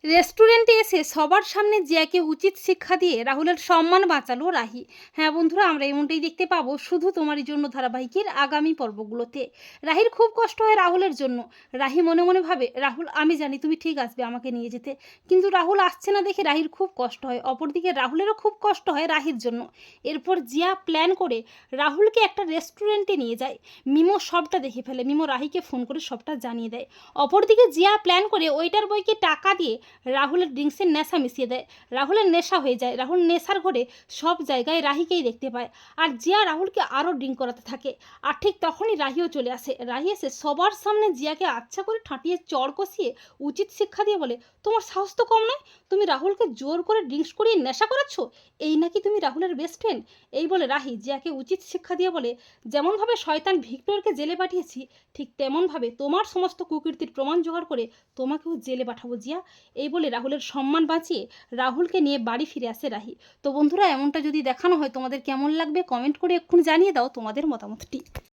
রেস্টুরেন্টে এসে সবার সামনে জিয়াকে উচিত শিক্ষা দিয়ে রাহুলের সম্মান বাঁচালো রাহি। হ্যাঁ বন্ধুরা, আমরা এমনটাই দেখতে পাবো শুধু তোমারই জন্য ধারাবাহিকের আগামী পর্বগুলোতে। রাহির খুব কষ্ট হয় রাহুলের জন্য। রাহি মনে মনে ভাবে, রাহুল আমি জানি তুমি ঠিক আসবে আমাকে নিয়ে যেতে, কিন্তু রাহুল আসছে না দেখে রাহির খুব কষ্ট হয়। অপরদিকে রাহুলেরও খুব কষ্ট হয় রাহির জন্য। এরপর জিয়া প্ল্যান করে রাহুলকে একটা রেস্টুরেন্টে নিয়ে যায়। মিমো সবটা দেখে ফেলে, মিমো রাহিকে ফোন করে সবটা জানিয়ে দেয়। অপরদিকে জিয়া প্ল্যান করে ওয়েটার বয়কে টাকা দিয়ে রাহুলের ড্রিঙ্কসের নেশা মিশিয়ে দেয়। রাহুলের নেশা হয়ে যায়। রাহুল নেশার ঘরে সব জায়গায় রাহিকেই দেখতে পায়। আর জিয়া রাহুলকে আরও ড্রিঙ্ক করাতে থাকে। আর ঠিক তখনই রাহিও চলে আসে। রাহি এসে সবার সামনে জিয়াকে আচ্ছা করে ঠাঁটিয়ে চড় কষিয়ে উচিত শিক্ষা দিয়ে বলে, তোমার সাহস তো কম নয়, তুমি রাহুলকে জোর করে ড্রিঙ্কস করিয়ে নেশা করাচ্ছ, এই নাকি তুমি রাহুলের বেস্ট ফ্রেন্ড? এই বলে রাহি জিয়াকে উচিত শিক্ষা দিয়ে বলে, যেমনভাবে শয়তান ভিক্টরকে জেলে পাঠিয়েছি, ঠিক তেমনভাবে তোমার সমস্ত কুকীর্তির প্রমাণ জোগাড় করে তোমাকেও জেলে পাঠাবো জিয়া। এই বলে রাহুলের সম্মান বাঁচিয়ে রাহুলকে নিয়ে বাড়ি ফিরে আসে রাহি। তো বন্ধুরা, এমনটা যদি দেখানো হয় তোমাদের কেমন লাগবে কমেন্ট করে এক্ষুনি জানিয়ে দাও তোমাদের মতামতটি।